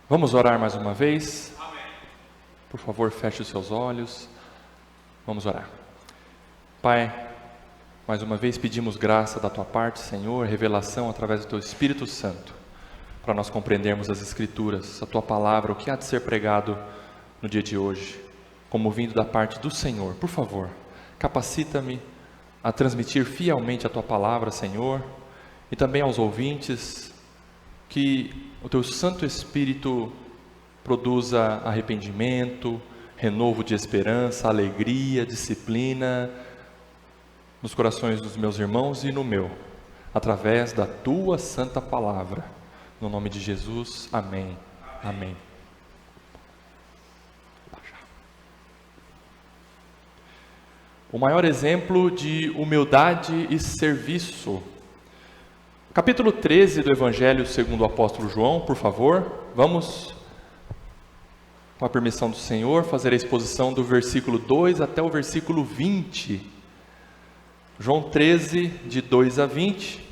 Vamos orar mais uma vez? Por favor, feche os seus olhos. Vamos orar. Pai, mais uma vez pedimos graça da Tua parte, Senhor, revelação através do Teu Espírito Santo, para nós compreendermos as Escrituras, a Tua Palavra, o que há de ser pregado no dia de hoje, como vindo da parte do Senhor. Por favor, capacita-me a transmitir fielmente a Tua Palavra, Senhor, e também aos ouvintes, que o Teu Santo Espírito produza arrependimento, renovo de esperança, alegria, disciplina nos corações dos meus irmãos e no meu, através da Tua Santa Palavra. No nome de Jesus, amém. Amém. O maior exemplo de humildade e serviço. Capítulo 13 do Evangelho segundo o apóstolo João, por favor. Vamos, com a permissão do Senhor, fazer a exposição do versículo 2 até o versículo 20. João 13, de 2 a 20.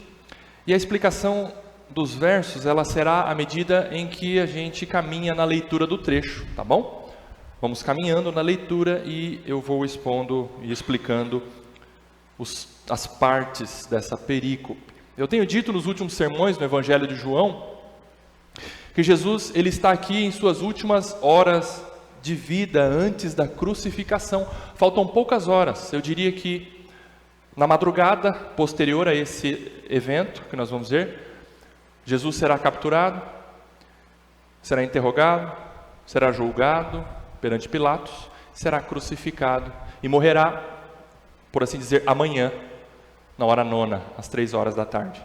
E a explicação dos versos, ela será à medida em que a gente caminha na leitura do trecho, tá bom? Vamos caminhando na leitura e eu vou expondo e explicando as partes dessa perícope. Eu tenho dito nos últimos sermões no Evangelho de João, que Jesus ele está aqui em suas últimas horas de vida antes da crucificação. Faltam poucas horas, eu diria que na madrugada posterior a esse evento que nós vamos ver, Jesus será capturado, será interrogado, será julgado perante Pilatos, será crucificado e morrerá, por assim dizer, amanhã, na hora nona, às 3 horas da tarde.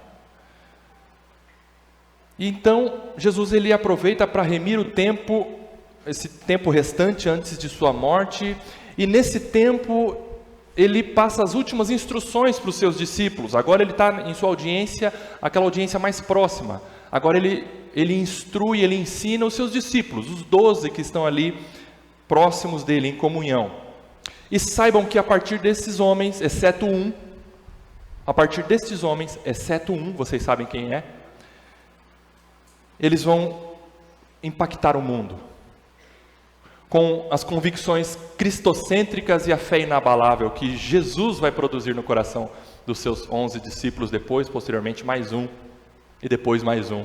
E então, Jesus ele aproveita para remir o tempo, esse tempo restante antes de sua morte, e nesse tempo, ele passa as últimas instruções para os seus discípulos. Agora ele está em sua audiência, aquela audiência mais próxima. Agora ele instrui, ele ensina os seus discípulos, os 12 que estão ali próximos dele, em comunhão. E saibam que a partir desses homens, exceto um, vocês sabem quem é, eles vão impactar o mundo com as convicções cristocêntricas e a fé inabalável que Jesus vai produzir no coração dos seus 11 discípulos, depois, posteriormente, mais um, e depois mais um.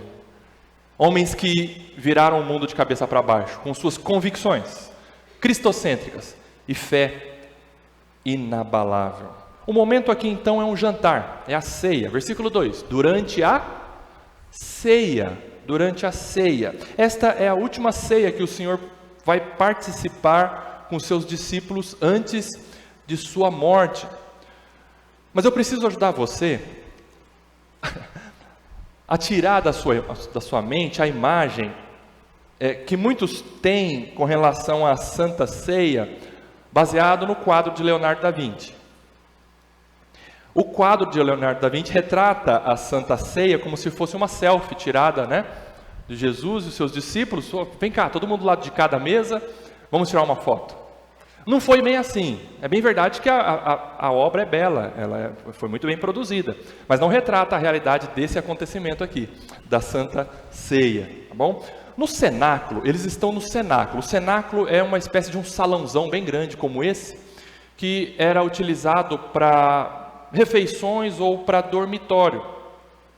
Homens que viraram o mundo de cabeça para baixo, com suas convicções cristocêntricas e fé inabalável. O momento aqui então é um jantar, é a ceia. Versículo 2, durante a ceia. Esta é a última ceia que o Senhor vai participar com seus discípulos antes de sua morte. Mas eu preciso ajudar você a tirar da sua mente a imagem que muitos têm com relação à Santa Ceia, baseado no quadro de Leonardo da Vinci. O quadro de Leonardo da Vinci retrata a Santa Ceia como se fosse uma selfie tirada, de Jesus e os seus discípulos. Vem cá, todo mundo do lado de cada mesa, vamos tirar uma foto. Não foi bem assim. É bem verdade que a obra é bela, ela foi muito bem produzida, mas não retrata a realidade desse acontecimento aqui, da Santa Ceia, tá bom? No cenáculo, eles estão no cenáculo. O cenáculo é uma espécie de um salãozão bem grande como esse, que era utilizado para refeições ou para dormitório,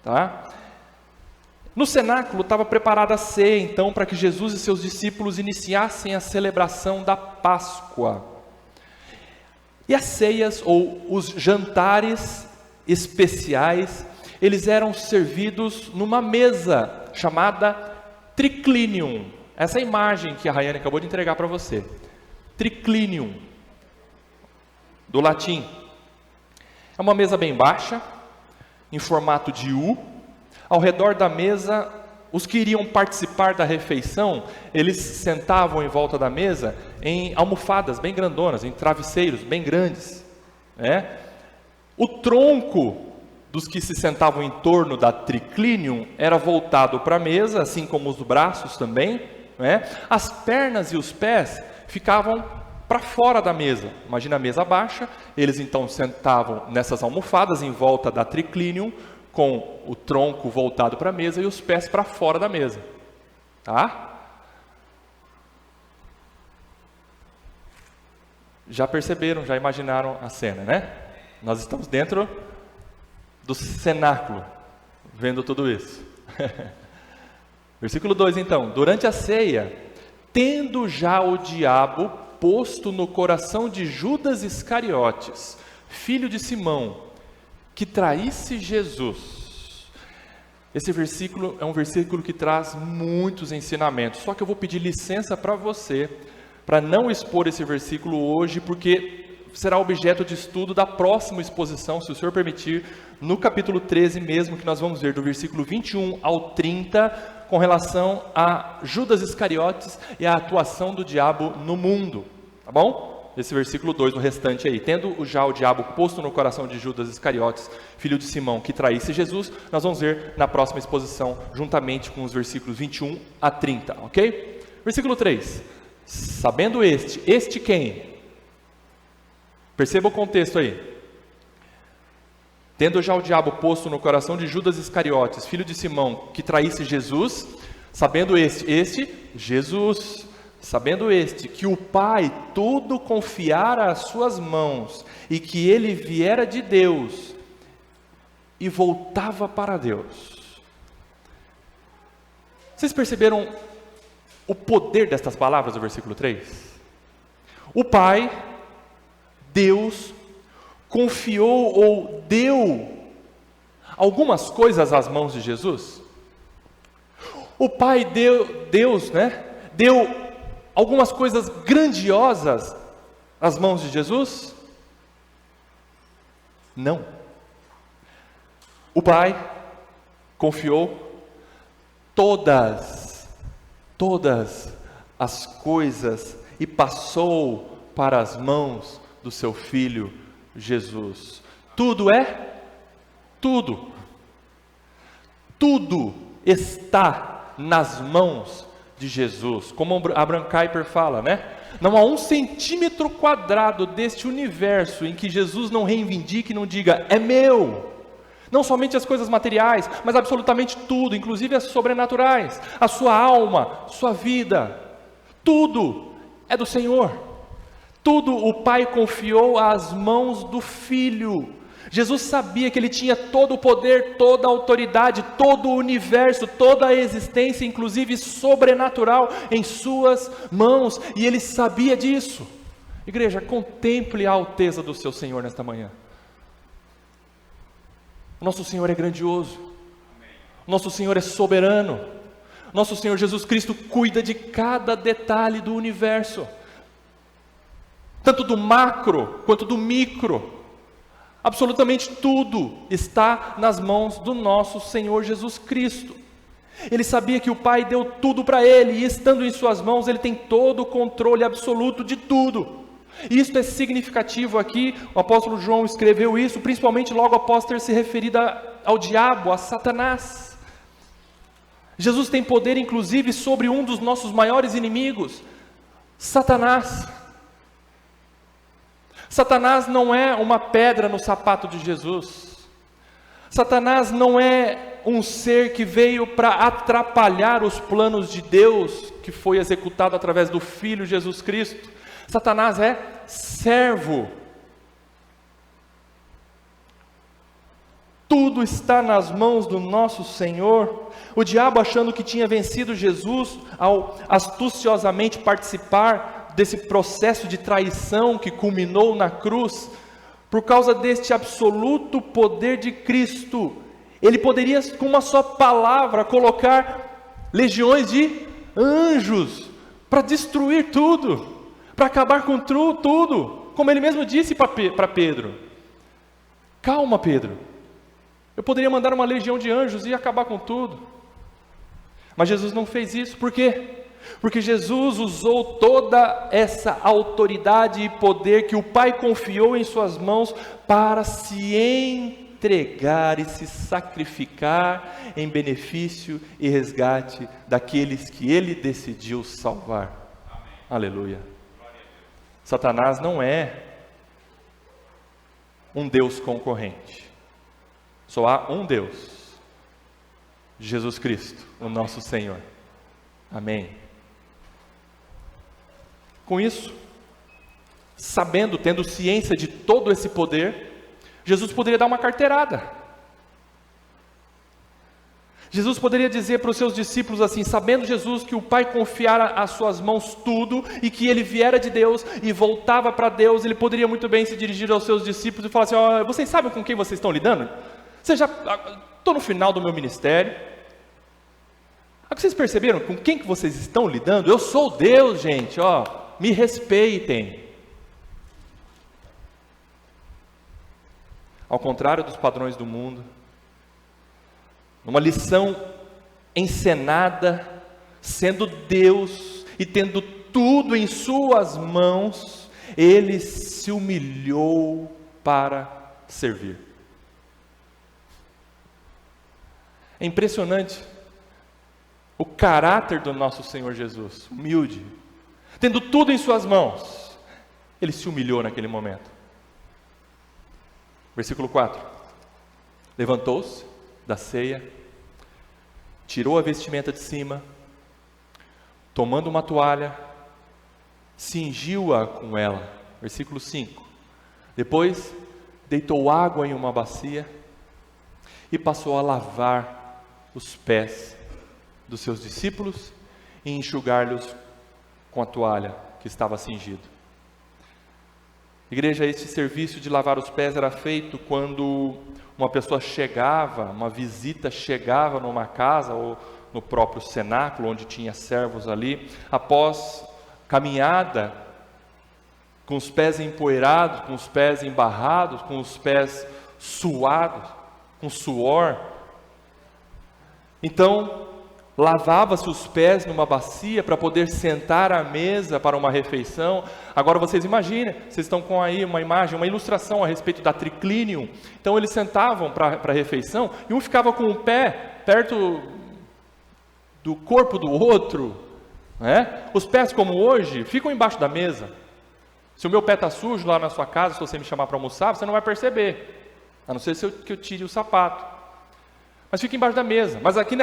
tá? No cenáculo estava preparada a ceia, então, para que Jesus e seus discípulos iniciassem a celebração da Páscoa. E as ceias, ou os jantares especiais, eles eram servidos numa mesa chamada triclinium. Essa imagem que a Rayane acabou de entregar para você. Triclinium, do latim. É uma mesa bem baixa, em formato de U. Ao redor da mesa, os que iriam participar da refeição, eles sentavam em volta da mesa em almofadas bem grandonas, em travesseiros bem grandes. O tronco dos que se sentavam em torno da triclinium era voltado para a mesa, assim como os braços também. As pernas e os pés ficavam para fora da mesa. Imagina a mesa baixa, eles então sentavam nessas almofadas em volta da triclinium, com o tronco voltado para a mesa e os pés para fora da mesa, tá? Já perceberam, já imaginaram a cena, né? Nós estamos dentro do cenáculo, vendo tudo isso. Versículo 2 então: durante a ceia, tendo já o diabo posto no coração de Judas Iscariotes, filho de Simão, que traísse Jesus. Esse versículo é um versículo que traz muitos ensinamentos, só que eu vou pedir licença para você, para não expor esse versículo hoje, porque será objeto de estudo da próxima exposição, se o Senhor permitir, no capítulo 13 mesmo, que nós vamos ver do versículo 21 ao 30, com relação a Judas Iscariotes e a atuação do diabo no mundo, tá bom? Esse versículo 2, o restante aí: tendo já o diabo posto no coração de Judas Iscariotes, filho de Simão, que traísse Jesus, nós vamos ver na próxima exposição, juntamente com os versículos 21 a 30, ok? Versículo 3, sabendo este quem? Perceba o contexto aí. Tendo já o diabo posto no coração de Judas Iscariotes, filho de Simão, que traísse Jesus, sabendo Jesus, sabendo que o Pai tudo confiara às suas mãos, e que ele viera de Deus, e voltava para Deus. Vocês perceberam o poder destas palavras do versículo 3? O Pai, Deus, confiou ou deu algumas coisas às mãos de Jesus. O Pai Deus deu algumas coisas grandiosas às mãos de Jesus? Não. O Pai confiou todas as coisas e passou para as mãos do seu Filho Jesus. Tudo está nas mãos de Jesus. Como Abraham Kuyper fala, né? Não há 1 centímetro quadrado deste universo em que Jesus não reivindique e não diga: é meu. Não somente as coisas materiais, mas absolutamente tudo, inclusive as sobrenaturais, a sua alma, sua vida, tudo é do Senhor. Tudo o Pai confiou às mãos do Filho. Jesus sabia que ele tinha todo o poder, toda a autoridade, todo o universo, toda a existência, inclusive sobrenatural, em suas mãos, e ele sabia disso. Igreja, contemple a alteza do seu Senhor nesta manhã. O nosso Senhor é grandioso, o nosso Senhor é soberano, nosso Senhor Jesus Cristo cuida de cada detalhe do universo, tanto do macro quanto do micro. Absolutamente tudo está nas mãos do nosso Senhor Jesus Cristo. Ele sabia que o Pai deu tudo para ele, e estando em suas mãos, ele tem todo o controle absoluto de tudo. E isso é significativo aqui. O apóstolo João escreveu isso, principalmente logo após ter se referido ao diabo, a Satanás. Jesus tem poder inclusive sobre um dos nossos maiores inimigos, Satanás. Satanás não é uma pedra no sapato de Jesus. Satanás não é um ser que veio para atrapalhar os planos de Deus, que foi executado através do Filho Jesus Cristo. Satanás é servo. Tudo está nas mãos do nosso Senhor. O diabo, achando que tinha vencido Jesus, ao astuciosamente participar desse processo de traição que culminou na cruz, por causa deste absoluto poder de Cristo, ele poderia com uma só palavra colocar legiões de anjos para destruir tudo, para acabar com tudo, como ele mesmo disse para Pedro: calma, Pedro, eu poderia mandar uma legião de anjos e acabar com tudo. Mas Jesus não fez isso. Por quê? Porque Jesus usou toda essa autoridade e poder que o Pai confiou em suas mãos para se entregar e se sacrificar em benefício e resgate daqueles que Ele decidiu salvar. Amém. Aleluia. Satanás não é um Deus concorrente. Só há um Deus, Jesus Cristo, o nosso Senhor. Amém. Com isso, sabendo, tendo ciência de todo esse poder, Jesus poderia dar uma carteirada. Jesus poderia dizer para os seus discípulos assim, sabendo Jesus que o Pai confiara às suas mãos tudo, e que ele viera de Deus e voltava para Deus, ele poderia muito bem se dirigir aos seus discípulos e falar assim, vocês sabem com quem vocês estão lidando? Estou no final do meu ministério. Vocês perceberam com quem que vocês estão lidando? Eu sou Deus, gente, me respeitem. Ao contrário dos padrões do mundo, uma lição encenada, sendo Deus e tendo tudo em suas mãos, ele se humilhou para servir. É impressionante o caráter do nosso Senhor Jesus, humilde, tendo tudo em suas mãos, ele se humilhou naquele momento. Versículo 4, levantou-se da ceia, tirou a vestimenta de cima, tomando uma toalha, cingiu-a com ela. Versículo 5, depois deitou água em uma bacia e passou a lavar os pés dos seus discípulos e enxugar-lhes com a toalha que estava cingido. Igreja, este serviço de lavar os pés era feito quando uma pessoa chegava, uma visita chegava numa casa ou no próprio cenáculo, onde tinha servos ali, após caminhada, com os pés empoeirados, com os pés embarrados, com os pés suados, com suor. Então, lavava-se os pés numa bacia para poder sentar à mesa para uma refeição. Agora vocês imaginem, vocês estão com aí uma imagem, uma ilustração a respeito da triclinium. Então eles sentavam para a refeição e um ficava com o pé perto do corpo do outro, né? Os pés, como hoje, ficam embaixo da mesa. Se o meu pé está sujo lá na sua casa, se você me chamar para almoçar, você não vai perceber, a não ser que eu tire o sapato. Mas fica embaixo da mesa. Mas aqui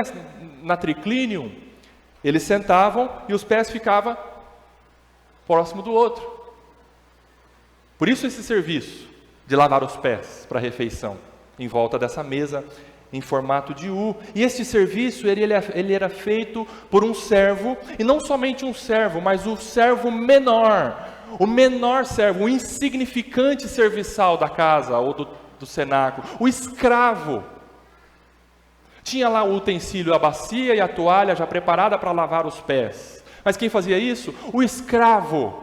na triclinium, eles sentavam e os pés ficavam próximo do outro. Por isso esse serviço de lavar os pés para a refeição, em volta dessa mesa em formato de U. E este serviço, ele era feito por um servo, e não somente um servo, mas o servo menor, o menor servo, o insignificante serviçal da casa ou do cenáculo, o escravo. Tinha lá o utensílio, a bacia e a toalha já preparada para lavar os pés. Mas quem fazia isso? O escravo,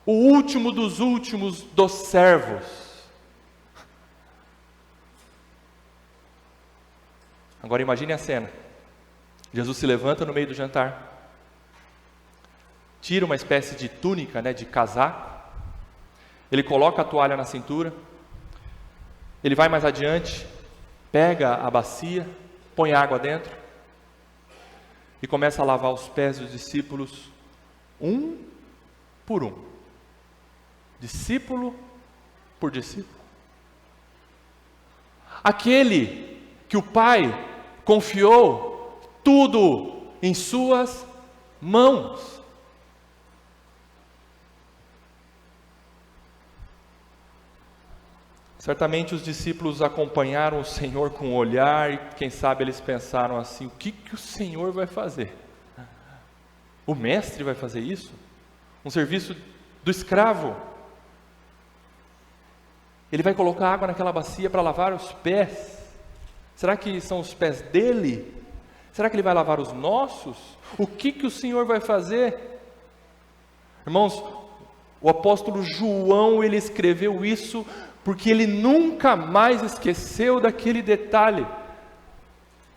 o último dos últimos dos servos. Agora imagine a cena. Jesus se levanta no meio do jantar, tira uma espécie de túnica, de casaco, ele coloca a toalha na cintura, ele vai mais adiante, pega a bacia, põe água dentro e começa a lavar os pés dos discípulos, um por um, discípulo por discípulo. Aquele que o Pai confiou tudo em suas mãos. Certamente os discípulos acompanharam o Senhor com o olhar e quem sabe eles pensaram assim, o que o Senhor vai fazer? O mestre vai fazer isso? Um serviço do escravo? Ele vai colocar água naquela bacia para lavar os pés? Será que são os pés dele? Será que ele vai lavar os nossos? O que o Senhor vai fazer? Irmãos, o apóstolo João, ele escreveu isso porque ele nunca mais esqueceu daquele detalhe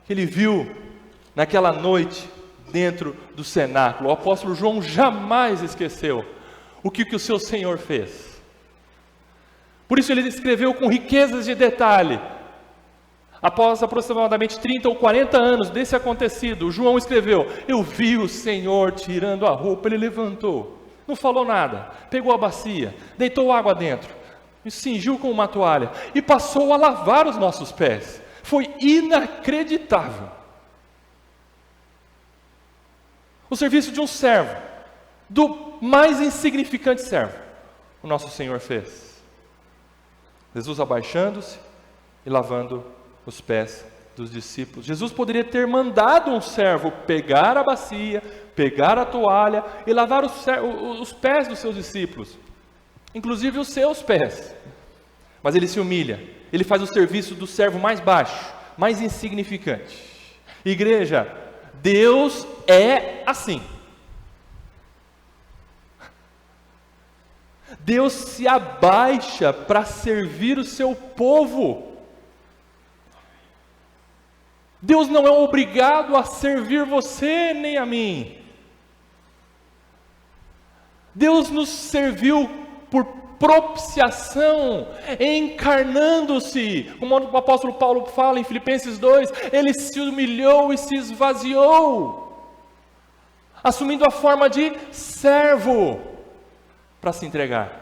que ele viu naquela noite dentro do cenáculo. O apóstolo João jamais esqueceu o que o seu Senhor fez. Por isso ele escreveu com riquezas de detalhe. Após aproximadamente 30 ou 40 anos desse acontecido, João escreveu: eu vi o Senhor tirando a roupa, ele levantou, não falou nada, pegou a bacia, deitou água dentro, e cingiu com uma toalha e passou a lavar os nossos pés. Foi inacreditável. O serviço de um servo, do mais insignificante servo, o nosso Senhor fez? Jesus abaixando-se e lavando os pés dos discípulos. Jesus poderia ter mandado um servo pegar a bacia, pegar a toalha e lavar os pés dos seus discípulos, inclusive os seus pés. Mas ele se humilha, ele faz o serviço do servo mais baixo, mais insignificante. Igreja, Deus é assim. Deus se abaixa para servir o seu povo. Deus não é obrigado a servir você nem a mim. Deus nos serviu por propiciação, encarnando-se, como o apóstolo Paulo fala em Filipenses 2, ele se humilhou e se esvaziou, assumindo a forma de servo, para se entregar.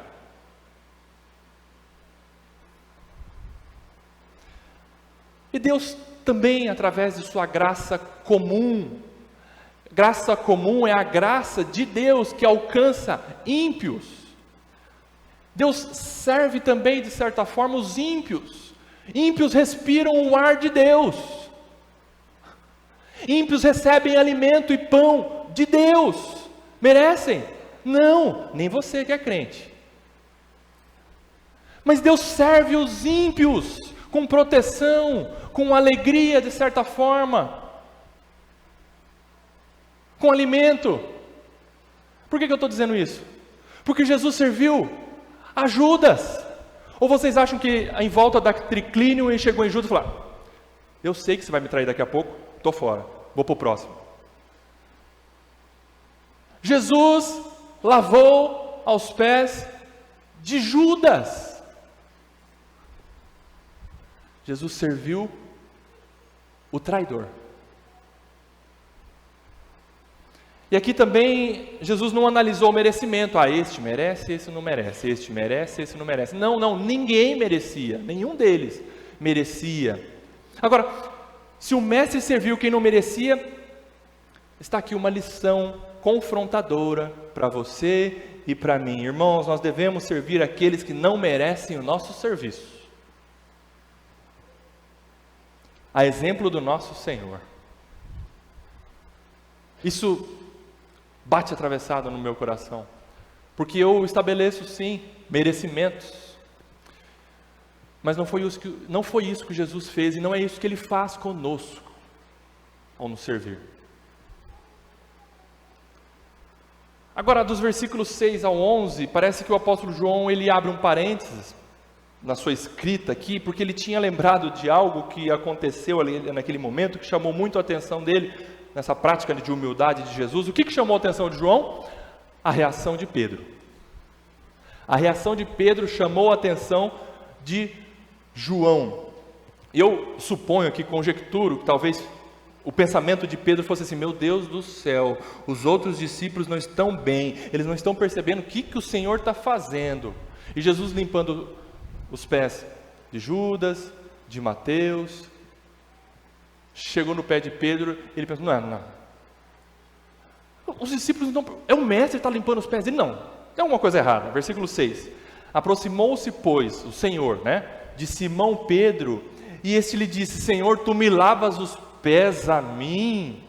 E Deus também, através de sua graça comum é a graça de Deus que alcança ímpios. Deus serve também, de certa forma, os ímpios. Ímpios respiram o ar de Deus. Ímpios recebem alimento e pão de Deus. Merecem? Não, nem você que é crente. Mas Deus serve os ímpios com proteção, com alegria, de certa forma, com alimento. Por que eu estou dizendo isso? Porque Jesus serviu a Judas. Ou vocês acham que em volta da triclínio ele chegou em Judas e falou: eu sei que você vai me trair daqui a pouco, estou fora, vou para o próximo. Jesus lavou aos pés de Judas. Jesus serviu o traidor. E aqui também Jesus não analisou o merecimento. Este merece, esse não merece. Este merece, esse não merece. Não, ninguém merecia. Nenhum deles merecia. Agora, se o mestre serviu quem não merecia, está aqui uma lição confrontadora para você e para mim. Irmãos, nós devemos servir aqueles que não merecem o nosso serviço. A exemplo do nosso Senhor. Isso bate atravessado no meu coração, porque eu estabeleço sim merecimentos, mas não foi isso que Jesus fez, e não é isso que Ele faz conosco ao nos servir. Agora, dos versículos 6 ao 11, parece que o apóstolo João ele abre um parênteses na sua escrita aqui, porque ele tinha lembrado de algo que aconteceu ali naquele momento, que chamou muito a atenção dele, nessa prática de humildade de Jesus. O que chamou a atenção de João? A reação de Pedro. A reação de Pedro chamou a atenção de João. Eu suponho aqui, conjecturo, que talvez o pensamento de Pedro fosse assim: meu Deus do céu, os outros discípulos não estão bem, eles não estão percebendo o que o Senhor está fazendo. E Jesus limpando os pés de Judas, de Mateus, chegou no pé de Pedro, ele pensou: não, os discípulos não, é o mestre que está limpando os pés dele, não, tem alguma coisa errada. Versículo 6, aproximou-se pois o Senhor, de Simão Pedro, e este lhe disse: Senhor, tu me lavas os pés a mim?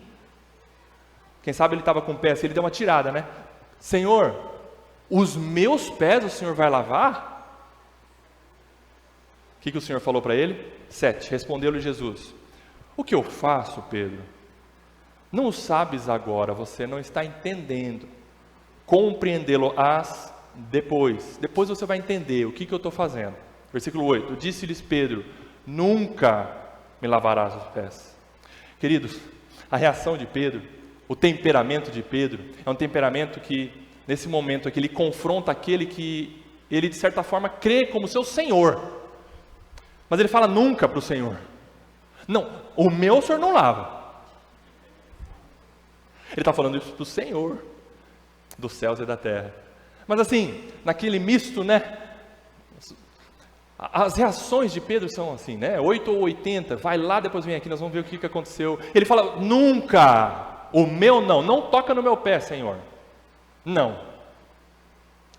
Quem sabe ele estava com o pé assim, ele deu uma tirada, Senhor, os meus pés o Senhor vai lavar? O que o Senhor falou para ele? 7, respondeu-lhe Jesus: o que eu faço, Pedro? Não o sabes agora, você não está entendendo. Compreendê-lo-ás depois. Depois você vai entender o que eu estou fazendo. Versículo 8, disse-lhes Pedro: nunca me lavarás os pés. Queridos, a reação de Pedro, o temperamento de Pedro, é um temperamento que, nesse momento aqui, ele confronta aquele que ele, de certa forma, crê como seu Senhor. Mas ele fala nunca para o Senhor. Não, o meu o Senhor não lava. Ele está falando isso para o Senhor dos céus e da terra. Mas assim, naquele misto, as reações de Pedro são assim, 8 ou 80, vai lá, depois vem aqui, nós vamos ver o que aconteceu. Ele fala: nunca, o meu não toca no meu pé, Senhor. Não.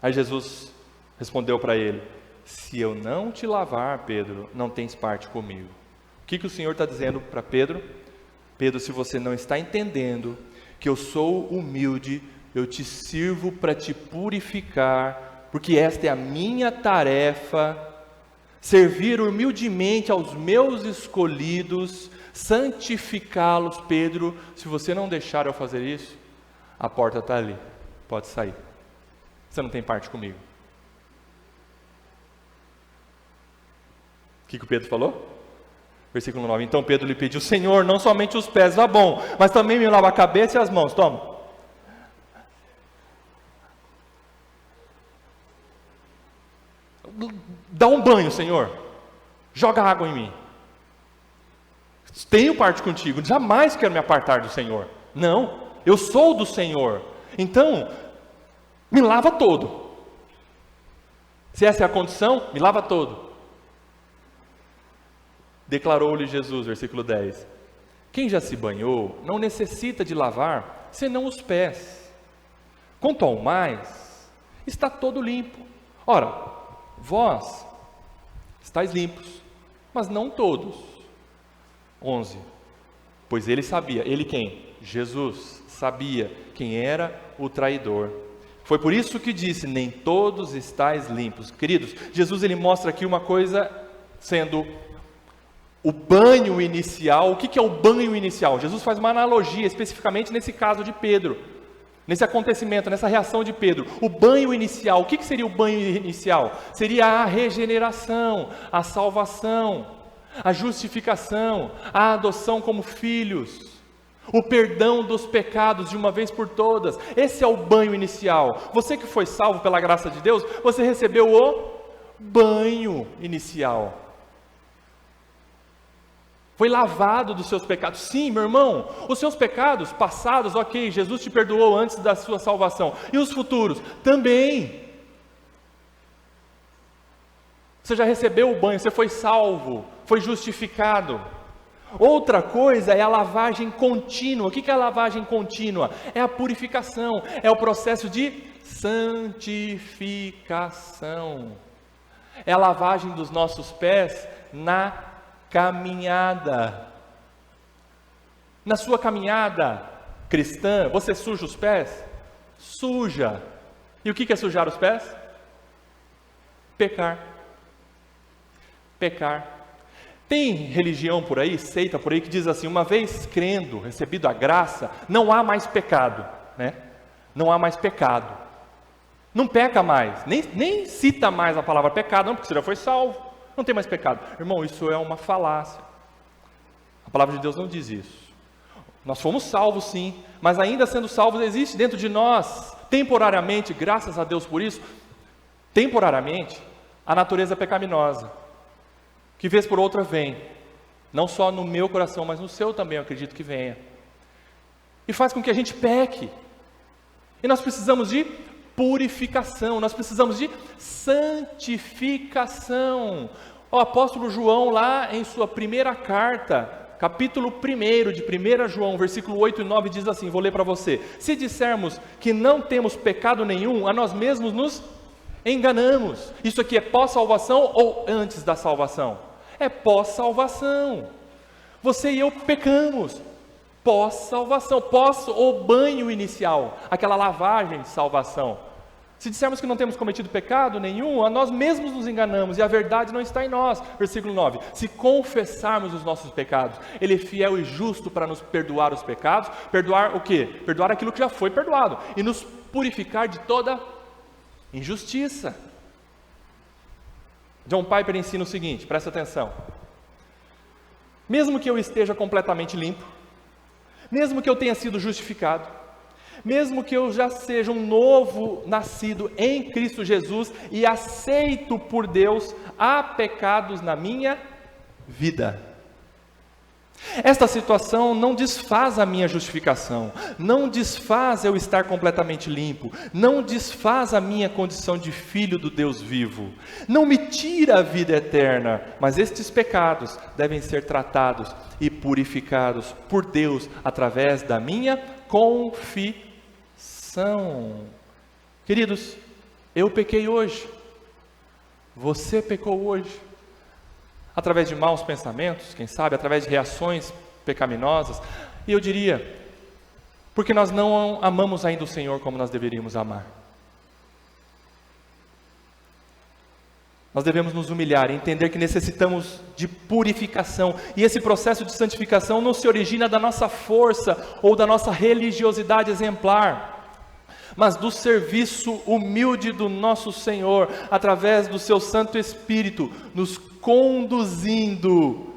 Aí Jesus Respondeu para ele: se eu não te lavar, Pedro, não tens parte comigo. O que o Senhor está dizendo para Pedro? Pedro, se você não está entendendo que eu sou humilde, eu te sirvo para te purificar, porque esta é a minha tarefa, servir humildemente aos meus escolhidos, santificá-los. Pedro, se você não deixar eu fazer isso, a porta está ali, pode sair, você não tem parte comigo. O que o Pedro falou? Versículo 9, então Pedro lhe pediu: Senhor, não somente os pés, vá bom, mas também me lava a cabeça e as mãos, toma. Dá um banho, Senhor, joga água em mim. Tenho parte contigo, jamais quero me apartar do Senhor. Não, eu sou do Senhor, então me lava todo. Se essa é a condição, me lava todo. Declarou-lhe Jesus, versículo 10: quem já se banhou não necessita de lavar senão os pés. Quanto ao mais, está todo limpo. Ora, vós estáis limpos, mas não todos. 11. Pois ele sabia, ele quem? Jesus sabia quem era o traidor. Foi por isso que disse: nem todos estáis limpos. Queridos, Jesus ele mostra aqui uma coisa sendo o banho inicial. O que é o banho inicial? Jesus faz uma analogia especificamente nesse caso de Pedro, nesse acontecimento, nessa reação de Pedro. O banho inicial, o que seria o banho inicial? Seria a regeneração, a salvação, a justificação, a adoção como filhos, o perdão dos pecados de uma vez por todas. Esse é o banho inicial. Você que foi salvo pela graça de Deus, você recebeu o banho inicial. Foi lavado dos seus pecados. Sim, meu irmão, os seus pecados passados, ok, Jesus te perdoou antes da sua salvação. E os futuros? Também. Você já recebeu o banho, você foi salvo, foi justificado. Outra coisa é a lavagem contínua. O que é a lavagem contínua? É a purificação, é o processo de santificação. É a lavagem dos nossos pés na caminhada. Na sua caminhada cristã, você suja os pés? Suja. E o que é sujar os pés? Pecar. Pecar. Tem religião por aí, seita por aí, que diz assim: uma vez crendo, recebido a graça, não há mais pecado, né? Não há mais pecado. Não peca mais, nem cita mais a palavra pecado, não, porque você já foi salvo. Não tem mais pecado. Irmão, isso é uma falácia. A palavra de Deus não diz isso. Nós fomos salvos sim, mas ainda sendo salvos, existe dentro de nós, temporariamente, graças a Deus por isso, temporariamente, a natureza pecaminosa, que vez por outra vem, não só no meu coração, mas no seu também, eu acredito que venha, e faz com que a gente peque. E nós precisamos de purificação, nós precisamos de santificação. O apóstolo João, lá em sua primeira carta, capítulo 1 de 1 João, versículo 8 e 9, diz assim, vou ler para você: se dissermos que não temos pecado nenhum, a nós mesmos nos enganamos. Isso aqui é pós-salvação ou antes da salvação? É pós-salvação. Você e eu pecamos. Pós-salvação, pós o banho inicial, aquela lavagem de salvação. Se dissermos que não temos cometido pecado nenhum, a nós mesmos nos enganamos e a verdade não está em nós. Versículo 9, se confessarmos os nossos pecados, Ele é fiel e justo para nos perdoar os pecados. Perdoar o quê? Perdoar aquilo que já foi perdoado e nos purificar de toda injustiça. John Piper ensina o seguinte, presta atenção: mesmo que eu esteja completamente limpo, mesmo que eu tenha sido justificado, mesmo que eu já seja um novo nascido em Cristo Jesus e aceito por Deus, há pecados na minha vida. Esta situação não desfaz a minha justificação, não desfaz eu estar completamente limpo, não desfaz a minha condição de filho do Deus vivo, não me tira a vida eterna, mas estes pecados devem ser tratados e purificados por Deus através da minha confissão. Queridos, eu pequei hoje, Você pecou hoje, através de maus pensamentos, quem sabe, através de reações pecaminosas, e eu diria, porque nós não amamos ainda o Senhor como nós deveríamos amar. Nós devemos nos humilhar e entender que necessitamos de purificação, e esse processo de santificação não se origina da nossa força ou da nossa religiosidade exemplar, mas do serviço humilde do nosso Senhor, através do seu Santo Espírito, nos conduzindo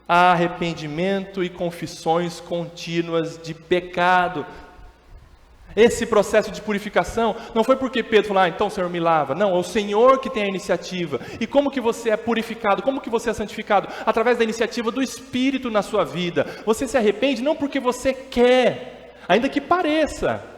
a arrependimento e confissões contínuas de pecado. Esse processo de purificação não foi porque Pedro falou, então o Senhor me lava. Não, é o Senhor que tem a iniciativa. E como que você é purificado? Como que você é santificado? Através da iniciativa do Espírito na sua vida. Você se arrepende não porque você quer, ainda que pareça.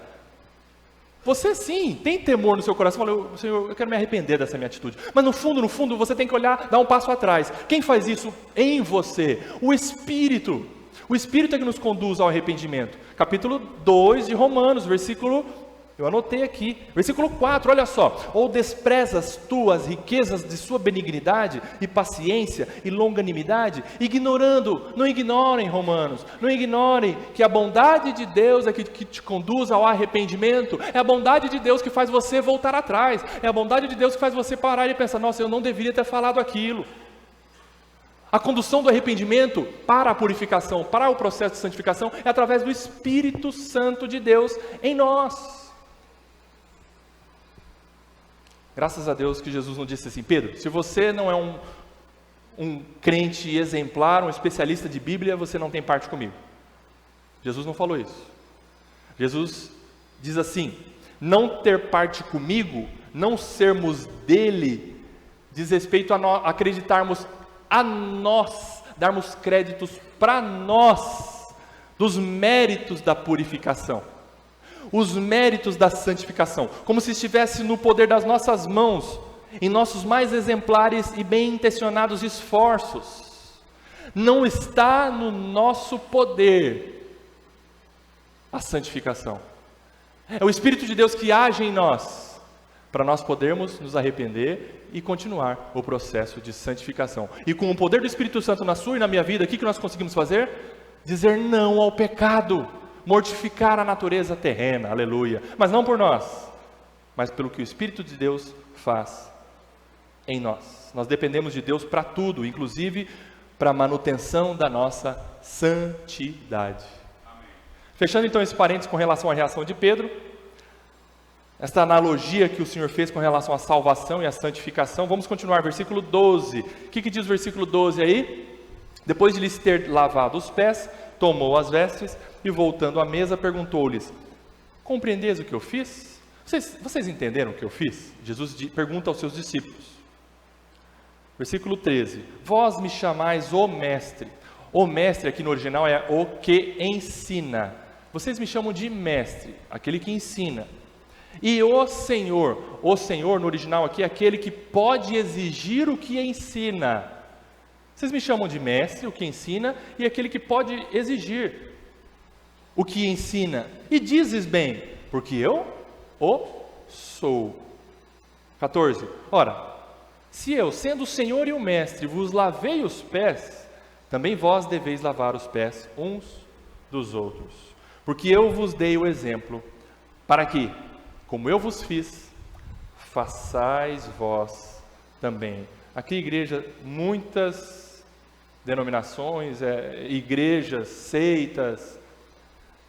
Você sim, tem temor no seu coração, fala, Senhor, eu quero me arrepender dessa minha atitude. Mas no fundo, você tem que olhar, dar um passo atrás. Quem faz isso em você? O Espírito. O Espírito é que nos conduz ao arrependimento. Capítulo 2 de Romanos, versículo, eu anotei aqui, versículo 4, olha só. Ou desprezas tu as riquezas de sua benignidade e paciência e longanimidade, não ignorem, Romanos, não ignorem que a bondade de Deus é que te conduz ao arrependimento, é a bondade de Deus que faz você voltar atrás, é a bondade de Deus que faz você parar e pensar, nossa, eu não deveria ter falado aquilo. A condução do arrependimento para a purificação, para o processo de santificação, é através do Espírito Santo de Deus em nós. Graças a Deus que Jesus não disse assim, Pedro, se você não é um crente exemplar, um especialista de Bíblia, você não tem parte comigo. Jesus não falou isso. Jesus diz assim, não ter parte comigo, não sermos dele, diz respeito a acreditarmos a nós, darmos créditos para nós, dos méritos da purificação, os méritos da santificação, como se estivesse no poder das nossas mãos, em nossos mais exemplares e bem intencionados esforços. Não está no nosso poder a santificação, é o Espírito de Deus que age em nós, para nós podermos nos arrepender e continuar o processo de santificação. E com o poder do Espírito Santo na sua e na minha vida, o que nós conseguimos fazer? Dizer não ao pecado, mortificar a natureza terrena, aleluia. Mas não por nós, mas pelo que o Espírito de Deus faz em nós. Nós dependemos de Deus para tudo, inclusive para a manutenção da nossa santidade. Amém. Fechando então esse parênteses com relação à reação de Pedro, esta analogia que o Senhor fez com relação à salvação e à santificação, vamos continuar, versículo 12, o que diz o versículo 12 aí? Depois de lhes ter lavado os pés, tomou as vestes e voltando à mesa perguntou-lhes, compreendeis o que eu fiz? Vocês entenderam o que eu fiz? Jesus pergunta aos seus discípulos, versículo 13, vós me chamais o mestre aqui no original é o que ensina, vocês me chamam de mestre, aquele que ensina, e o Senhor no original aqui é aquele que pode exigir o que ensina. Vocês me chamam de mestre, o que ensina, e aquele que pode exigir o que ensina. E dizes bem, porque eu o sou. 14. Ora, se eu, sendo o Senhor e o mestre, vos lavei os pés, também vós deveis lavar os pés uns dos outros. Porque eu vos dei o exemplo, para que, como eu vos fiz, façais vós também. Aqui, igreja, muitas denominações, igrejas, seitas,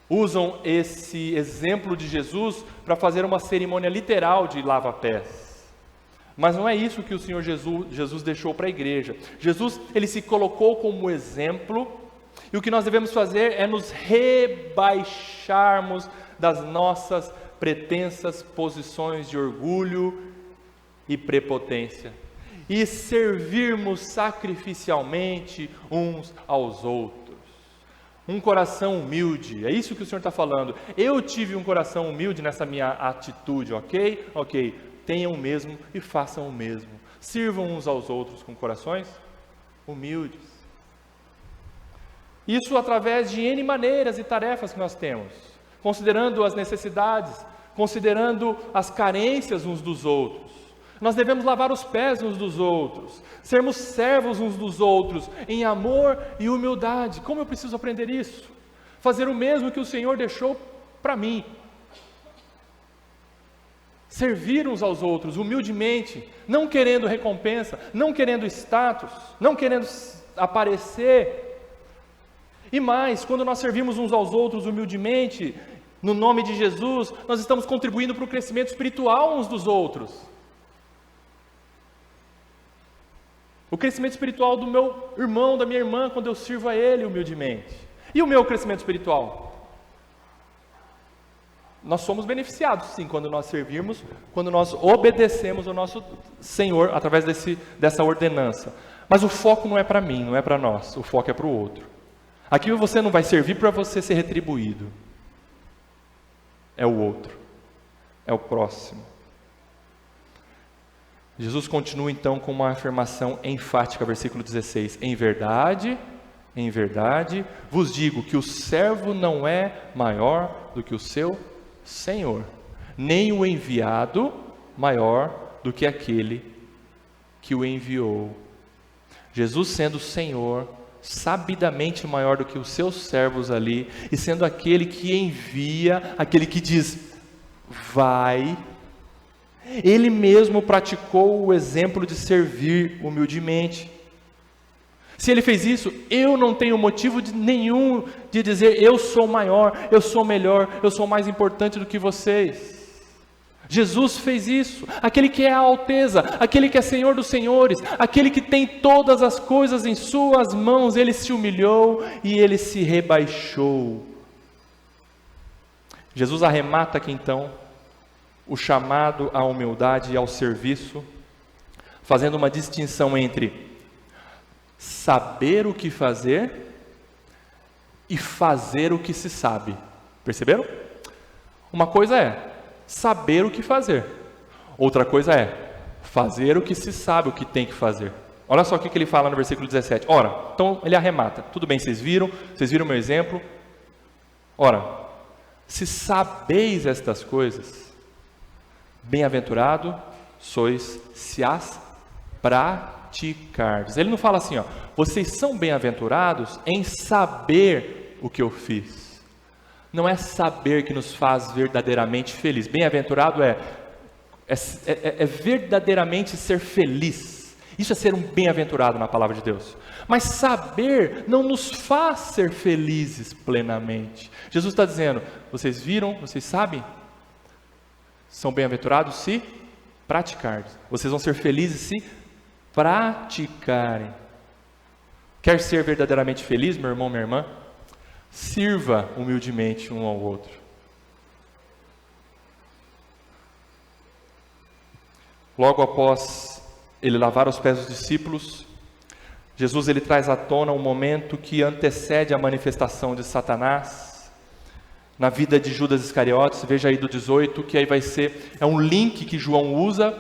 usam esse exemplo de Jesus para fazer uma cerimônia literal de lava-pés. Mas não é isso que o Senhor Jesus deixou para a igreja. Jesus, ele se colocou como exemplo, e o que nós devemos fazer é nos rebaixarmos das nossas pretensas posições de orgulho e prepotência, e servirmos sacrificialmente uns aos outros. Um coração humilde, é isso que o Senhor está falando. Eu tive um coração humilde nessa minha atitude, ok? Ok, tenham o mesmo e façam o mesmo. Sirvam uns aos outros com corações humildes. Isso através de N maneiras e tarefas que nós temos, considerando as necessidades, considerando as carências uns dos outros, Nós devemos lavar os pés uns dos outros, sermos servos uns dos outros, em amor e humildade. Como eu preciso aprender isso? Fazer o mesmo que o Senhor deixou para mim. Servir uns aos outros, humildemente, não querendo recompensa, não querendo status, não querendo aparecer. E mais, quando nós servimos uns aos outros humildemente, no nome de Jesus, nós estamos contribuindo para o crescimento espiritual uns dos outros. O crescimento espiritual do meu irmão, da minha irmã, quando eu sirvo a ele humildemente. E o meu crescimento espiritual? Nós somos beneficiados, sim, quando nós servirmos, quando nós obedecemos ao nosso Senhor, através dessa ordenança. Mas o foco não é para mim, não é para nós, o foco é para o outro. Aqui você não vai servir para você ser retribuído. É o outro, é o próximo. Jesus continua então com uma afirmação enfática, versículo 16. Em verdade, vos digo que o servo não é maior do que o seu Senhor, nem o enviado maior do que aquele que o enviou. Jesus, sendo Senhor, sabidamente maior do que os seus servos ali, e sendo aquele que envia, aquele que diz, vai, ele mesmo praticou o exemplo de servir humildemente. Se ele fez isso, eu não tenho motivo nenhum de dizer eu sou maior, eu sou melhor, eu sou mais importante do que vocês. Jesus fez isso, aquele que é a alteza, aquele que é Senhor dos senhores, aquele que tem todas as coisas em suas mãos, ele se humilhou e ele se rebaixou. Jesus arremata aqui então o chamado à humildade e ao serviço, fazendo uma distinção entre saber o que fazer e fazer o que se sabe. Perceberam? Uma coisa é saber o que fazer, outra coisa é fazer o que se sabe o que tem que fazer. Olha só o que ele fala no versículo 17. Ora, então ele arremata. Tudo bem, vocês viram o meu exemplo? Ora, se sabeis estas coisas, bem-aventurado sois se as praticardes. Ele não fala assim, vocês são bem-aventurados em saber o que eu fiz. Não é saber que nos faz verdadeiramente feliz. Bem-aventurado é verdadeiramente ser feliz. Isso é ser um bem-aventurado na palavra de Deus. Mas saber não nos faz ser felizes plenamente. Jesus está dizendo, vocês viram, vocês sabem? São bem-aventurados se praticarem. Vocês vão ser felizes se praticarem. Quer ser verdadeiramente feliz, meu irmão, minha irmã? Sirva humildemente um ao outro. Logo após ele lavar os pés dos discípulos, Jesus ele traz à tona um momento que antecede a manifestação de Satanás na vida de Judas Iscariotes. Veja aí do 18, que aí é um link que João usa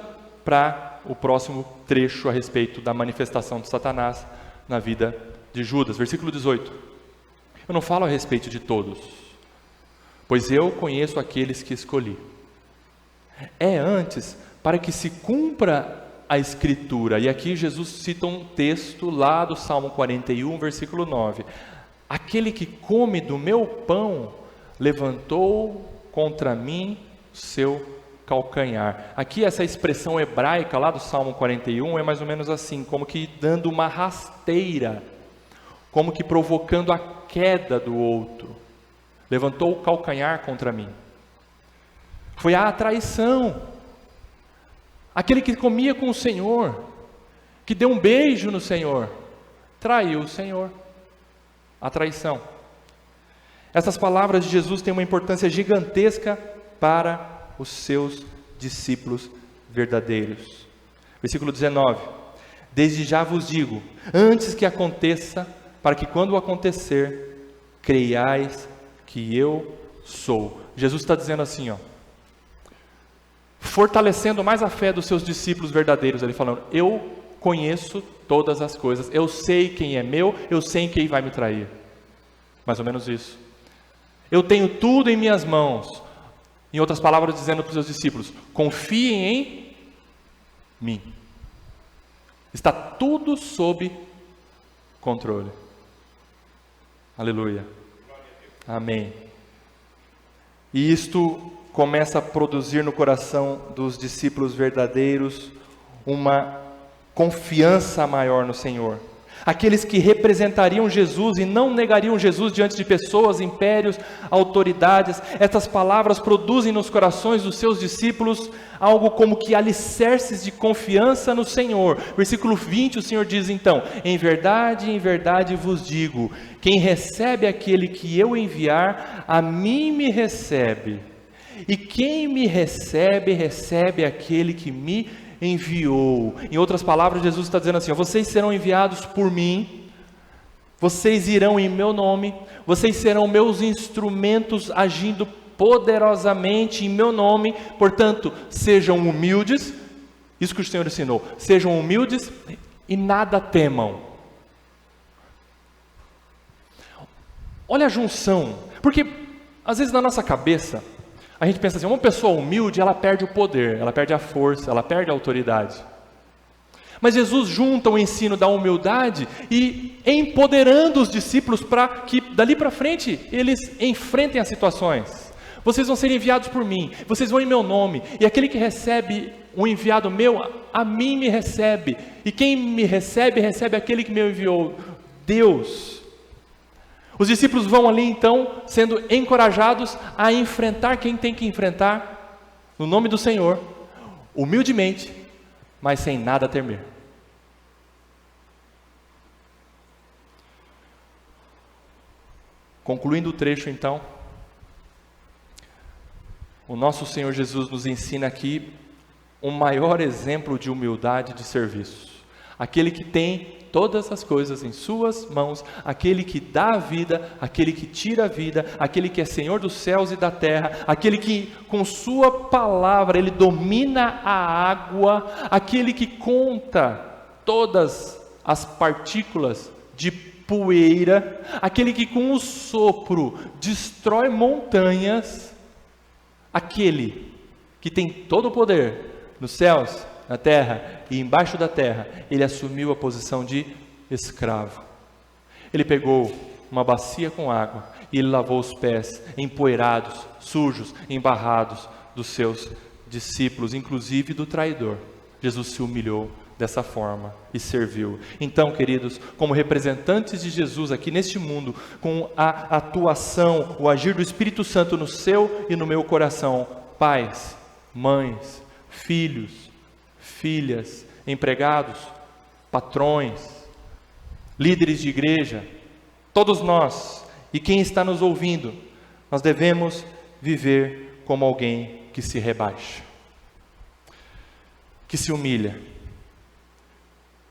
para o próximo trecho a respeito da manifestação de Satanás na vida de Judas. Versículo 18. Eu não falo a respeito de todos, pois eu conheço aqueles que escolhi. É antes para que se cumpra a Escritura. E aqui Jesus cita um texto lá do Salmo 41, versículo 9. Aquele que come do meu pão levantou contra mim seu calcanhar. Aqui essa expressão hebraica lá do Salmo 41 é mais ou menos assim, como que dando uma rasteira, como que provocando a queda do outro. Levantou o calcanhar contra mim. Foi a traição. Aquele que comia com o Senhor, que deu um beijo no Senhor, traiu o Senhor. A traição. Essas palavras de Jesus têm uma importância gigantesca para os seus discípulos verdadeiros. Versículo 19. Desde já vos digo, antes que aconteça, para que quando acontecer, creiais que eu sou. Jesus está dizendo assim, fortalecendo mais a fé dos seus discípulos verdadeiros, ele falando, eu conheço todas as coisas, eu sei quem é meu, eu sei quem vai me trair. Mais ou menos isso. Eu tenho tudo em minhas mãos. Em outras palavras, dizendo para os seus discípulos, confiem em mim. Está tudo sob controle. Aleluia. Amém. E isto começa a produzir no coração dos discípulos verdadeiros uma confiança maior no Senhor. Aqueles que representariam Jesus e não negariam Jesus diante de pessoas, impérios, autoridades. Estas palavras produzem nos corações dos seus discípulos algo como que alicerces de confiança no Senhor. Versículo 20, o Senhor diz então: em verdade vos digo, quem recebe aquele que eu enviar, a mim me recebe. E quem me recebe, recebe aquele que me enviou. Em outras palavras, Jesus está dizendo assim: vocês serão enviados por mim, vocês irão em meu nome, vocês serão meus instrumentos agindo poderosamente em meu nome. Portanto, sejam humildes, isso que o Senhor ensinou, sejam humildes e nada temam. Olha a junção, porque às vezes na nossa cabeça a gente pensa assim: uma pessoa humilde, ela perde o poder, ela perde a força, ela perde a autoridade. Mas Jesus junta o ensino da humildade e empoderando os discípulos para que dali para frente eles enfrentem as situações. Vocês vão ser enviados por mim, vocês vão em meu nome, e aquele que recebe um enviado meu, a mim me recebe, e quem me recebe, recebe aquele que me enviou, Deus. Os discípulos vão ali então, sendo encorajados a enfrentar quem tem que enfrentar, no nome do Senhor, humildemente, mas sem nada temer. Concluindo o trecho então, o nosso Senhor Jesus nos ensina aqui um maior exemplo de humildade e de serviço. Aquele que tem todas as coisas em suas mãos, aquele que dá a vida, aquele que tira a vida, aquele que é Senhor dos céus e da terra, aquele que com sua palavra ele domina a água, aquele que conta todas as partículas de poeira, aquele que com o sopro destrói montanhas, aquele que tem todo o poder nos céus, na terra e embaixo da terra, ele assumiu a posição de escravo. Ele pegou uma bacia com água e ele lavou os pés empoeirados, sujos, embarrados dos seus discípulos, inclusive do traidor. Jesus se humilhou dessa forma e serviu. Então, queridos, como representantes de Jesus aqui neste mundo, com a atuação, o agir do Espírito Santo no seu e no meu coração, pais, mães, filhos, filhas, empregados, patrões, líderes de igreja, todos nós e quem está nos ouvindo, nós devemos viver como alguém que se rebaixa, que se humilha,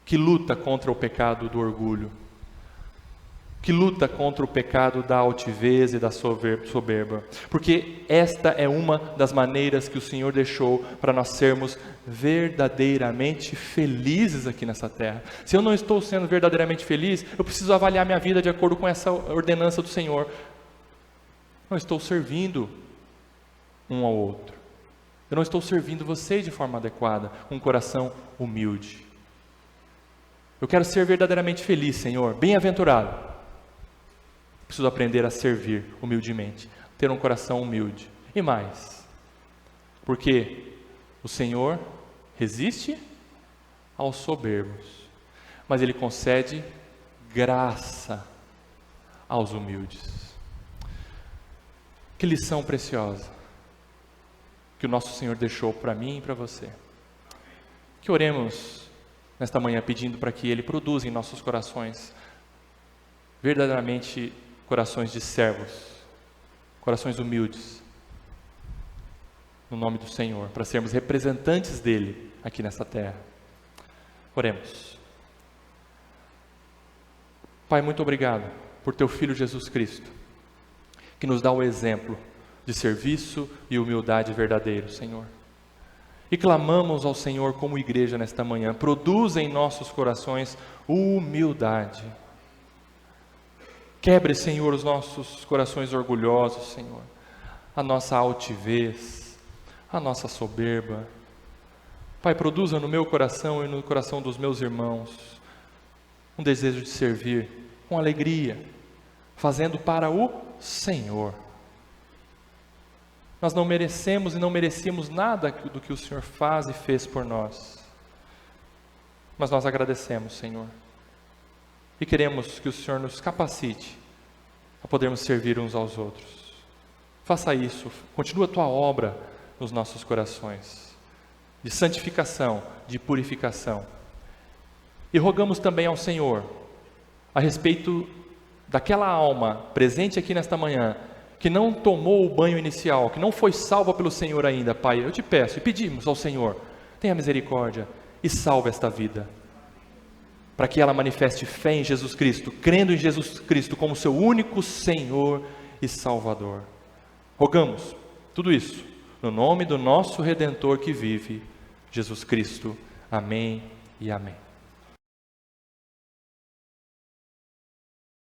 que luta contra o pecado do orgulho, que luta contra o pecado da altivez e da soberba, porque esta é uma das maneiras que o Senhor deixou para nós sermos verdadeiramente felizes aqui nessa terra. Se eu não estou sendo verdadeiramente feliz, eu preciso avaliar minha vida de acordo com essa ordenança do Senhor. Não estou servindo um ao outro, eu não estou servindo vocês de forma adequada, com um coração humilde. Eu quero ser verdadeiramente feliz, Senhor, bem-aventurado. Preciso aprender a servir humildemente, ter um coração humilde. E mais, porque o Senhor resiste aos soberbos, mas Ele concede graça aos humildes. Que lição preciosa que o nosso Senhor deixou para mim e para você. Que oremos nesta manhã pedindo para que Ele produza em nossos corações verdadeiramente corações de servos, corações humildes, no nome do Senhor, para sermos representantes dEle aqui nessa terra. Oremos. Pai, muito obrigado por Teu Filho Jesus Cristo, que nos dá o exemplo de serviço e humildade verdadeiro, Senhor. E clamamos ao Senhor como igreja nesta manhã, produza em nossos corações humildade. Quebre, Senhor, os nossos corações orgulhosos, Senhor, a nossa altivez, a nossa soberba. Pai, produza no meu coração e no coração dos meus irmãos um desejo de servir com alegria, fazendo para o Senhor. Nós não merecemos e não merecíamos nada do que o Senhor faz e fez por nós. Mas nós agradecemos, Senhor. E queremos que o Senhor nos capacite a podermos servir uns aos outros. Faça isso, continua a tua obra nos nossos corações, de santificação, de purificação. E rogamos também ao Senhor, a respeito daquela alma presente aqui nesta manhã, que não tomou o banho inicial, que não foi salva pelo Senhor ainda, Pai, eu te peço e pedimos ao Senhor, tenha misericórdia e salve esta vida, para que ela manifeste fé em Jesus Cristo, crendo em Jesus Cristo como seu único Senhor e Salvador. Rogamos tudo isso no nome do nosso Redentor que vive, Jesus Cristo. Amém e amém.